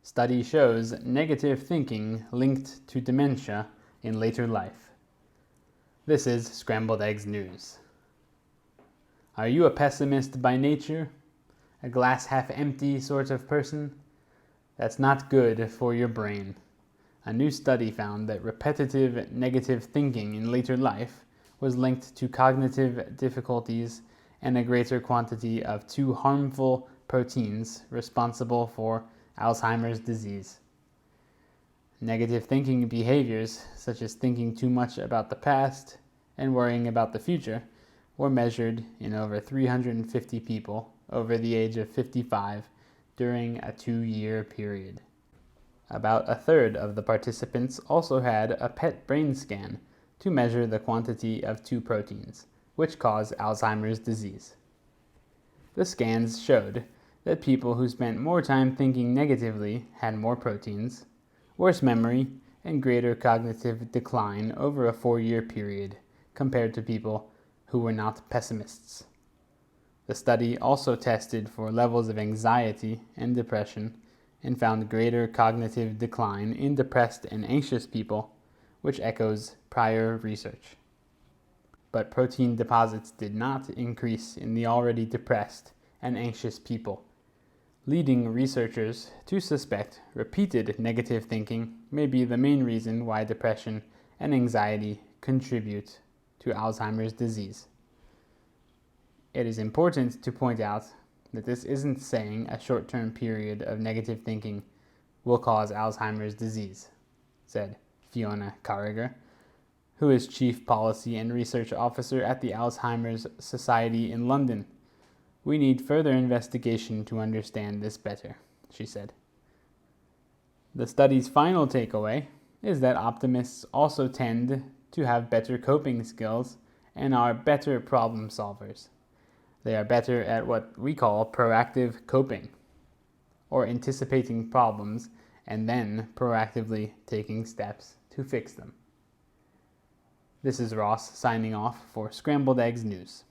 Study shows negative thinking linked to dementia in later life. This is Scrambled Eggs News. Are you a pessimist by nature? A glass half empty sort of person? That's not good for your brain. A new study found that repetitive negative thinking in later life was linked to cognitive difficulties and a greater quantity of two harmful proteins responsible for Alzheimer's disease. Negative thinking behaviors, such as thinking too much about the past and worrying about the future, were measured in over 350 people over the age of 55 during a 2-year period. About a third of the participants also had a PET brain scan to measure the quantity of two proteins, which cause Alzheimer's disease. The scans showed that people who spent more time thinking negatively had more proteins, worse memory, and greater cognitive decline over a 4-year period compared to people who were not pessimists. The study also tested for levels of anxiety and depression and found greater cognitive decline in depressed and anxious people, which echoes prior research. But protein deposits did not increase in the already depressed and anxious people, leading researchers to suspect repeated negative thinking may be the main reason why depression and anxiety contribute to Alzheimer's disease. It is important to point out that this isn't saying a short-term period of negative thinking will cause Alzheimer's disease, said Fiona Carragher, who is Chief Policy and Research Officer at the Alzheimer's Society in London. We need further investigation to understand this better, she said. The study's final takeaway is that optimists also tend to have better coping skills and are better problem solvers. They are better at what we call proactive coping, or anticipating problems and then proactively taking steps to fix them. This is Ross signing off for Scrambled Eggs News.